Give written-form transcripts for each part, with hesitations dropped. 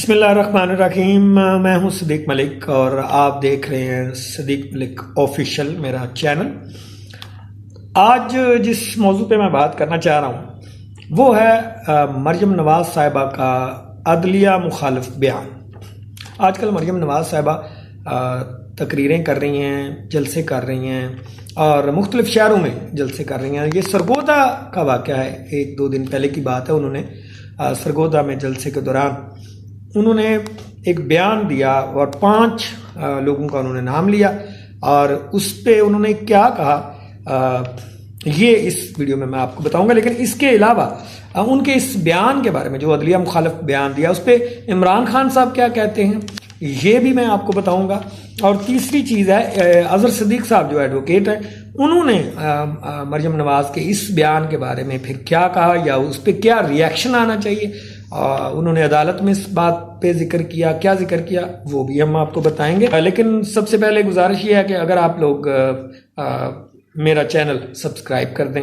बिस्मिल्लाहिर्रहमानिर्रहीम। मैं हूं सदीक मलिक और आप देख रहे हैं सदीक मलिक ऑफिशियल, मेरा चैनल। आज जिस मौजू पे मैं बात करना चाह रहा हूं वो है मरियम नवाज साहिबा का अदलिया मुखालिफ बयान। आजकल मरियम नवाज साहिबा तकरीरें कर रही हैं, जलसे कर रही हैं और मुख्तलिफ शहरों में जलसे कर रही हैं। ये सरगोदा का वाक़या है, 1-2 दिन पहले की बात है। उन्होंने सरगोदा में जलसे के दौरान उन्होंने एक बयान दिया और 5 लोगों का उन्होंने नाम लिया और उस पर उन्होंने क्या कहा ये इस वीडियो में मैं आपको बताऊंगा। लेकिन इसके अलावा उनके इस बयान के बारे में, जो अदलिया मुखालिफ बयान दिया, उस पर इमरान खान साहब क्या कहते हैं ये भी मैं आपको बताऊंगा। और तीसरी चीज़ है, अजहर सिद्दीक साहब जो एडवोकेट हैं, उन्होंने मरियम नवाज के इस बयान के बारे में फिर क्या कहा या उस पर क्या रिएक्शन आना चाहिए। उन्होंने अदालत में इस बात पे जिक्र किया, क्या जिक्र किया वो भी हम आपको बताएंगे। लेकिन सबसे पहले गुजारिश ये है कि अगर आप लोग मेरा चैनल सब्सक्राइब कर दें,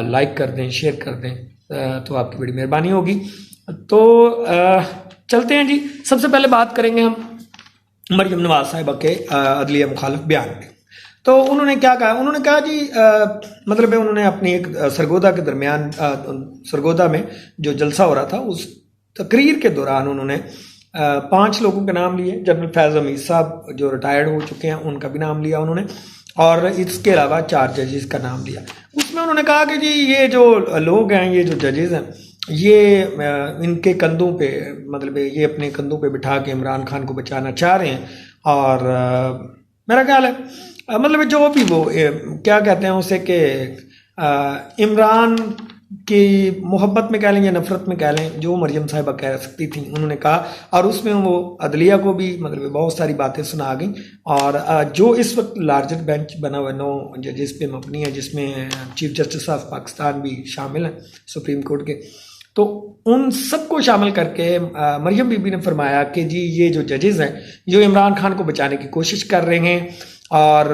लाइक कर दें, शेयर कर दें तो आपकी बड़ी मेहरबानी होगी। तो चलते हैं जी। सबसे पहले बात करेंगे हम मरियम नवाज साहिबा के अदलिया मुखालिफ बयान पे। तो उन्होंने क्या कहा? उन्होंने कहा जी मतलब उन्होंने अपनी एक सरगोदा के दरमियान सरगोदा में जो जलसा हो रहा था उस तकरीर के दौरान उन्होंने 5 लोगों के नाम लिए। जनरल फैज़ हमीद साहब जो रिटायर्ड हो चुके हैं उनका भी नाम लिया उन्होंने, और इसके अलावा 4 जजेस का नाम लिया। उसमें उन्होंने कहा कि जी ये जो लोग हैं, ये जो जजेस हैं, ये इनके कंधों पे, मतलब ये अपने कंधों पे बिठा के इमरान खान को बचाना चाह रहे हैं। और मेरा ख्याल है मतलब जो भी वो क्या कहते हैं उसे कि इमरान की मोहब्बत में कह लें या नफरत में कह लें, जो मरियम साहिबा कह सकती थी उन्होंने कहा। और उसमें वो अदलिया को भी मतलब बहुत सारी बातें सुना गई। और जो इस वक्त लार्जर बेंच बना हुआ 9 जजेस पे मबनी है, जिसमें चीफ जस्टिस ऑफ पाकिस्तान भी शामिल हैं सुप्रीम कोर्ट के, तो उन सबको शामिल करके मरियम बीबी ने फरमाया कि जी ये जो जजेस हैं जो इमरान खान को बचाने की कोशिश कर रहे हैं और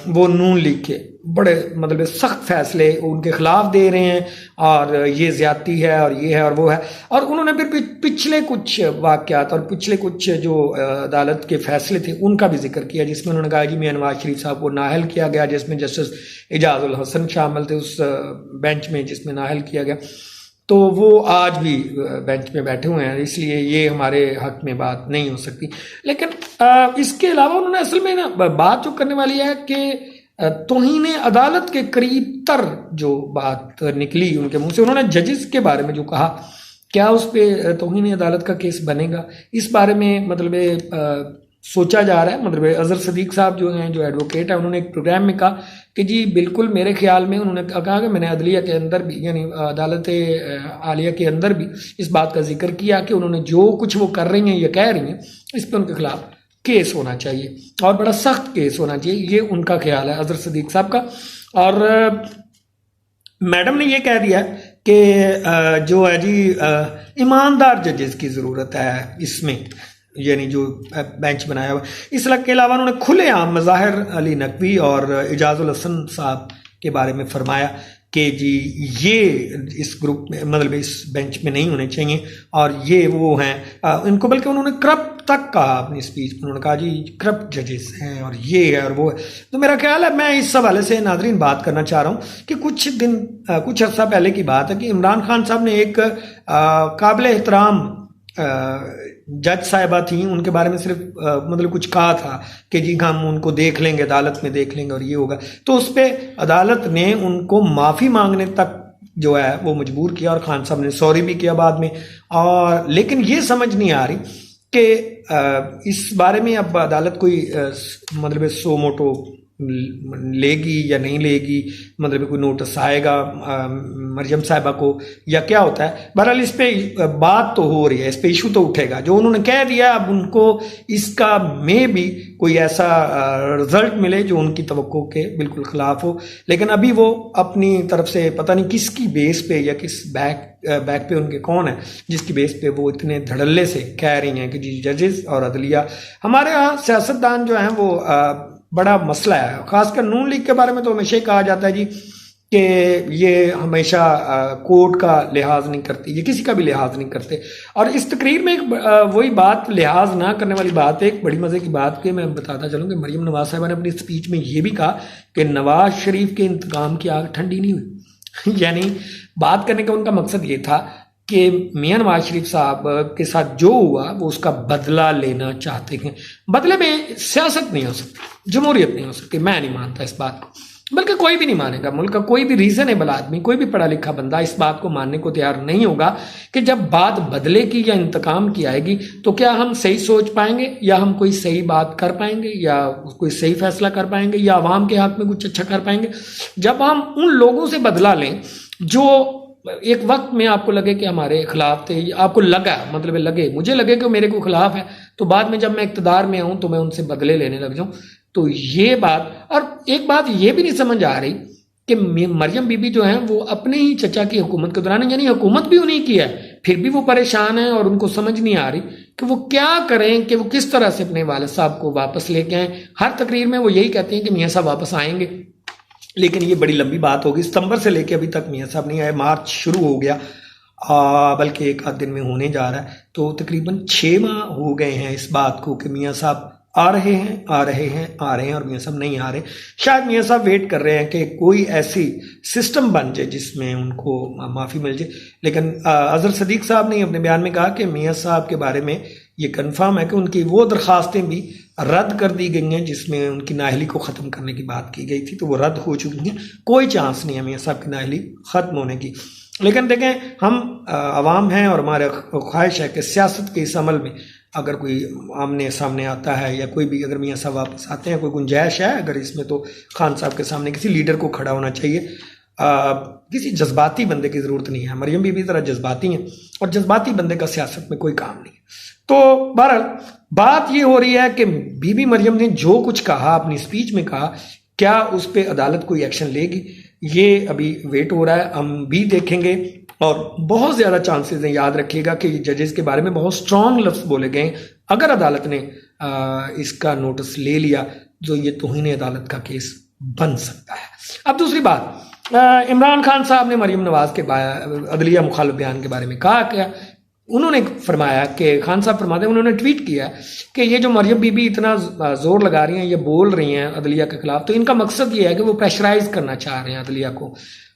वो नून लीग के बड़े मतलब सख्त फैसले उनके खिलाफ दे रहे हैं और ये ज्यादती है और ये है और वो है। और उन्होंने फिर पिछले कुछ वाक़यात और पिछले कुछ जो अदालत के फैसले थे उनका भी जिक्र किया, जिसमें उन्होंने कहा कि मियां नवाज शरीफ साहब को नाअहल किया गया, जिसमें जस्टिस एजाजुल हसन शामिल थे उस बेंच में जिसमें नाअहल किया गया। तो वो आज भी बेंच में बैठे हुए हैं, इसलिए ये हमारे हक में बात नहीं हो सकती। लेकिन इसके अलावा उन्होंने असल में ना बात जो करने वाली है कि तौहीन अदालत के करीब तर जो बात निकली उनके मुंह से, उन्होंने जजेस के बारे में जो कहा, क्या उस पर तौहीन अदालत का केस बनेगा, इस बारे में मतलब सोचा जा रहा है। मतलब अजहर सिद्दीक साहब जो हैं, जो एडवोकेट है, उन्होंने एक प्रोग्राम में कहा कि जी बिल्कुल मेरे ख्याल में, उन्होंने कहा कि मैंने अदलिया के अंदर भी यानी अदालत आलिया के अंदर भी इस बात का जिक्र किया कि उन्होंने जो कुछ वो कर रही हैं या कह रही हैं इस पर उनके खिलाफ केस होना चाहिए और बड़ा सख्त केस होना चाहिए। ये उनका ख्याल है अजहर सिद्दीक साहब का। और मैडम ने ये कह दिया कि जो है जी ईमानदार जजेस की ज़रूरत है इसमें, यानी जो बेंच बनाया हुआ। इस के अलावा उन्होंने खुलेआम मज़ाहिर अली नकवी और एजाजुल हसन साहब के बारे में फरमाया कि जी ये इस ग्रुप में मतलब इस बेंच में नहीं होने चाहिए और ये वो हैं इनको, बल्कि उन्होंने करप्ट तक कहा अपनी स्पीच में। उन्होंने कहा जी करप्ट जजेस हैं और ये है और वो है। तो मेरा ख्याल है, मैं इस हवाले से नाजरीन बात करना चाह रहा हूँ कि कुछ अर्सा पहले की बात है कि इमरान खान साहब ने एक काबिल एहतराम जज साहिबा थी, उनके बारे में सिर्फ मतलब कुछ कहा था कि जी हम उनको देख लेंगे, अदालत में देख लेंगे और ये होगा। तो उस पर अदालत ने उनको माफ़ी मांगने तक जो है वो मजबूर किया और खान साहब ने सॉरी भी किया बाद में। और लेकिन ये समझ नहीं आ रही कि इस बारे में अब अदालत कोई मतलब सो मोटो लेगी या नहीं लेगी, मतलब कोई नोटिस आएगा मरियम साहिबा को या क्या होता है। बहरहाल इस पे बात तो हो रही है, इस पे इशू तो उठेगा। जो उन्होंने कह दिया अब उनको इसका में भी कोई ऐसा रिजल्ट मिले जो उनकी तवक्को के बिल्कुल खिलाफ हो। लेकिन अभी वो अपनी तरफ से पता नहीं किसकी बेस पे या किस बैक पे उनके कौन है जिसकी बेस पे वो इतने धड़ल्ले से कह रही हैं कि जी जजेस और अदलिया। हमारे यहाँ सियासतदान जो हैं वो बड़ा मसला है, खासकर नून लीग के बारे में तो हमेशा ही कहा जाता है जी कि ये हमेशा कोर्ट का लिहाज नहीं करती, ये किसी का भी लिहाज नहीं करते। और इस तकरीर में एक वही बात, लिहाज ना करने वाली बात है, एक बड़ी मज़े की बात कि मैं बताता चलूँ कि मरीम नवाज साहिबा ने अपनी स्पीच में ये भी कहा कि नवाज शरीफ के इंतकाम की आग ठंडी नहीं हुई। यानी बात करने का उनका मकसद ये था कि मियां नवाज शरीफ साहब के साथ जो हुआ वो उसका बदला लेना चाहते हैं। बदले में सियासत नहीं हो सकती, जमहूरियत नहीं हो सकती, मैं नहीं मानता इस बात को, बल्कि कोई भी नहीं मानेगा। मुल्क का कोई भी रीजनेबल आदमी, कोई भी पढ़ा लिखा बंदा इस बात को मानने को तैयार नहीं होगा कि जब बात बदले की या इंतकाम की आएगी तो क्या हम सही सोच पाएंगे, या हम कोई सही बात कर पाएंगे, या कोई सही फैसला कर पाएंगे, या आवाम के हक में कुछ अच्छा कर पाएंगे। जब हम उन लोगों से बदला लें जो एक वक्त में आपको लगे कि हमारे खिलाफ थे, आपको लगा, मतलब लगे, मुझे लगे कि मेरे को खिलाफ है, तो बाद में जब मैं इक़्तिदार में आऊँ तो मैं उनसे बदले लेने लग जाऊँ। तो ये बात, और एक बात ये भी नहीं समझ आ रही कि मरियम बीबी जो है वो अपने ही चचा की हुकूमत के दौरान, यानी हुकूमत भी उन्हीं की है, फिर भी वो परेशान है और उनको समझ नहीं आ रही कि वो क्या करें, कि वो किस तरह से अपने वालिद साहब को वापस लेके आएँ। हर तकरीर में वो यही कहते हैं कि मियाँ साहब वापस आएंगे, लेकिन ये बड़ी लंबी बात होगी। सितंबर से लेके अभी तक मियाँ साहब नहीं आए, मार्च शुरू हो गया, बल्कि एक आध दिन में होने जा रहा है, तो तकरीबन 6 माह हो गए हैं इस बात को कि मियाँ साहब आ रहे हैं और मियाँ साहब नहीं आ रहे। शायद मियाँ साहब वेट कर रहे हैं कि कोई ऐसी सिस्टम बन जाए जिसमें उनको माफ़ी मिल जाए। लेकिन अजहर सदीक साहब ने अपने बयान में कहा कि मियाँ साहब के बारे में ये कंफर्म है कि उनकी वो दरख्वास्तें भी रद्द कर दी गई हैं जिसमें उनकी नाअहली को ख़त्म करने की बात की गई थी, तो वो रद्द हो चुकी हैं। कोई चांस नहीं है मियाँ साहब की नाअहली ख़त्म होने की। लेकिन देखें, हम आवाम हैं और हमारा ख्वाहिश है कि सियासत के इस अमल में अगर कोई आमने सामने आता है, या कोई भी अगर मियाँ साहब वापस आते हैं, कोई गुंजाइश है अगर इसमें, तो खान साहब के सामने किसी लीडर को खड़ा होना चाहिए। किसी जज्बाती बंदे की ज़रूरत नहीं है। मरियम बीबी तरह जज्बाती हैं और जज्बाती बंदे का सियासत में कोई काम नहीं है। तो बहरहाल बात ये हो रही है कि बीबी मरियम ने जो कुछ कहा, अपनी स्पीच में कहा, क्या उस पर अदालत कोई एक्शन लेगी, ये अभी वेट हो रहा है, हम भी देखेंगे। और बहुत ज़्यादा चांसेस हैं, याद रखिएगा कि जजेस के बारे में बहुत स्ट्रॉन्ग लफ्ज़ बोले गए। अगर अदालत ने इसका नोटिस ले लिया तो ये तौहीन अदालत का केस बन सकता है। अब दूसरी बात, इमरान खान साहब ने मरियम नवाज के अदलिया मुखालिफ बयान के बारे में कहा क्या, उन्होंने फरमाया कि खान साहब फरमाते हैं, उन्होंने ट्वीट किया कि ये जो मरियम बीबी इतना जोर लगा रही हैं, ये बोल रही हैं अदलिया के खिलाफ, तो इनका मकसद ये है कि वो प्रेशराइज करना चाह रहे हैं अदलिया को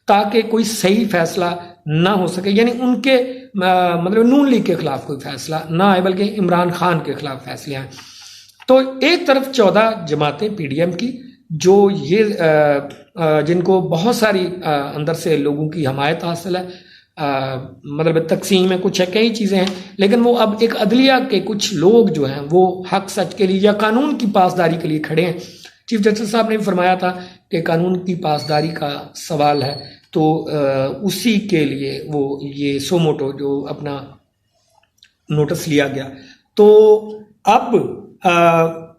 ताकि कोई सही फैसला ना हो सके, यानी उनके मतलब नून लीग के खिलाफ कोई फैसला ना आए बल्कि इमरान खान के खिलाफ फैसले आए। तो एक तरफ 14 जमातें पीडीएम की जो ये जिनको बहुत सारी अंदर से लोगों की हमायत हासिल है, मतलब तकसीम है, कुछ है, कई चीज़ें हैं, लेकिन वो अब एक अदलिया के कुछ लोग जो हैं वो हक सच के लिए या कानून की पासदारी के लिए खड़े हैं। चीफ जस्टिस साहब ने भी फरमाया था कि कानून की पासदारी का सवाल है, तो उसी के लिए वो ये सो मोटो जो अपना नोटिस लिया गया। तो अब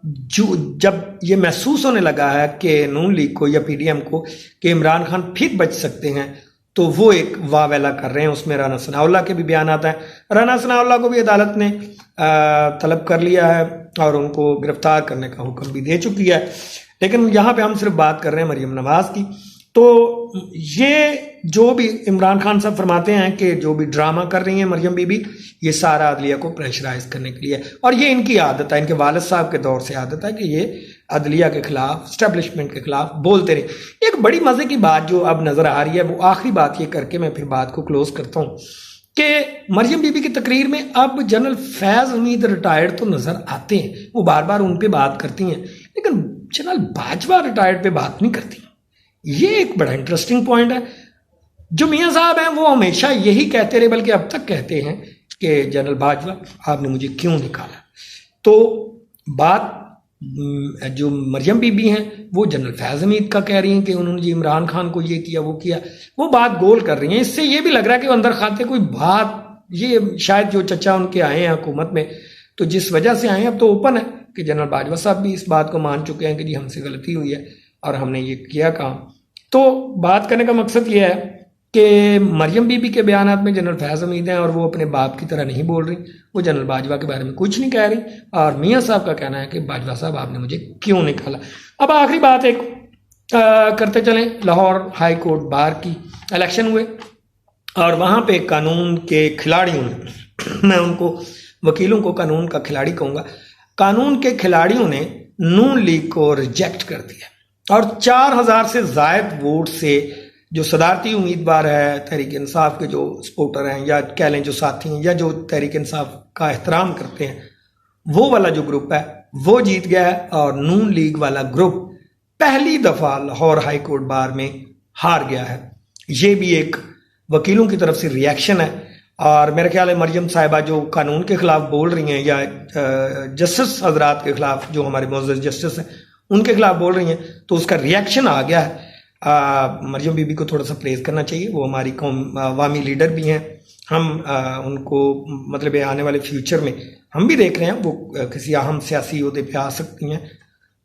जो जब ये महसूस होने लगा है कि नून लीग को या पीडीएम को कि इमरान खान फिर बच सकते हैं, तो वो एक वावेला कर रहे हैं। उसमें राना सनाउल्लाह के भी बयान आता है। राना सनाउल्लाह को भी अदालत ने तलब कर लिया है और उनको गिरफ्तार करने का हुक्म भी दे चुकी है। लेकिन यहाँ पे हम सिर्फ बात कर रहे हैं मरियम नवाज की। तो ये जो भी इमरान खान साहब फरमाते हैं कि जो भी ड्रामा कर रही हैं मरियम बीबी, ये सारा अदलिया को प्रेशराइज करने के लिए, और ये इनकी आदत है, इनके वालिद साहब के दौर से आदत है कि ये अदलिया के खिलाफ, स्टैब्लिशमेंट के खिलाफ बोलते रहे। एक बड़ी मजे की बात जो अब नजर आ रही है, वो आखिरी बात ये करके मैं फिर बात को क्लोज करता हूँ कि मरियम बीबी की तकरीर में अब जनरल फैज हमीद रिटायर्ड तो नजर आते हैं, वो बार बार उन पर बात करती हैं, लेकिन जनरल बाजवा रिटायर्ड पे बात नहीं करती। ये एक बड़ा इंटरेस्टिंग पॉइंट है। जो मियाँ साहब हैं वो हमेशा यही कहते रहे, बल्कि अब तक कहते हैं कि जनरल बाजवा आपने मुझे क्यों निकाला। तो बात जो मरियम बीबी हैं वो जनरल फैज हमीद का कह रही हैं कि उन्होंने जी इमरान खान को ये किया वो किया, वो बात गोल कर रही हैं। इससे ये भी लग रहा है कि अंदर खाते कोई बात, ये शायद जो चचा उनके आए हैं हुकूमत में, तो जिस वजह से आए हैं, अब तो ओपन है कि जनरल बाजवा साहब भी इस बात को मान चुके हैं कि जी हमसे गलती हुई है और हमने ये किया काम। तो बात करने का मकसद ये है कि मरियम बीबी के बयानात में जनरल फैज हमीद हैं और वो अपने बाप की तरह नहीं बोल रही, वो जनरल बाजवा के बारे में कुछ नहीं कह रही, और मियाँ साहब का कहना है कि बाजवा साहब आपने मुझे क्यों निकाला। अब आखिरी बात एक करते चलें, लाहौर हाई कोर्ट बार की इलेक्शन हुए और वहाँ पे कानून के खिलाड़ियों ने, मैं उनको वकीलों को कानून का खिलाड़ी कहूँगा, कानून के खिलाड़ियों ने नून लीग को रिजेक्ट कर दिया और 4000 से जायद वोट से जो सदारती उम्मीदवार है, तहरीक इंसाफ के जो सपोर्टर हैं या कह लें जो साथी हैं या जो तहरीक इंसाफ का एहतराम करते हैं, वो वाला जो ग्रुप है वो जीत गया है और नून लीग वाला ग्रुप पहली दफा लाहौर हाई कोर्ट बार में हार गया है। ये भी एक वकीलों की तरफ से रिएक्शन है और मेरे ख्याल है मरियम साहिबा जो कानून के खिलाफ बोल रही हैं या जस्टिस हजरात के खिलाफ, जो हमारे मोअज़्ज़ज़ जस्टिस हैं उनके खिलाफ बोल रही हैं, तो उसका रिएक्शन आ गया है। मरियम बीबी को थोड़ा सा प्रेज करना चाहिए, वो हमारी कौम अवामी लीडर भी हैं। हम उनको मतलब आने वाले फ्यूचर में हम भी देख रहे हैं वो किसी अहम सियासी ओहदे पे आ सकती हैं,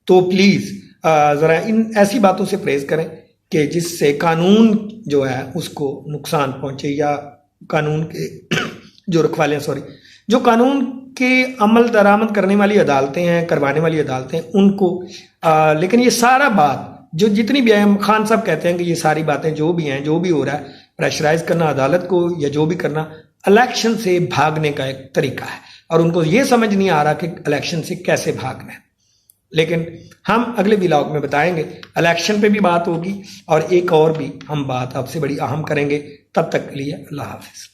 तो प्लीज़ ज़रा इन ऐसी बातों से प्रेज करें कि जिससे कानून जो है उसको नुकसान पहुंचे या कानून के जो रखवाले जो कानून के अमल दरामद करने वाली अदालतें हैं, करवाने वाली अदालतें हैं, उनको लेकिन ये सारा बात जो जितनी भी है, खान साहब कहते हैं कि ये सारी बातें जो भी हैं, जो भी हो रहा है, प्रेशराइज करना अदालत को या जो भी करना इलेक्शन से भागने का एक तरीका है और उनको ये समझ नहीं आ रहा कि इलेक्शन से कैसे भागना है। लेकिन हम अगले व्लॉग में बताएंगे, इलेक्शन पे भी बात होगी और एक और भी हम बात आपसे बड़ी अहम करेंगे। तब तक के लिए अल्लाह हाफिज।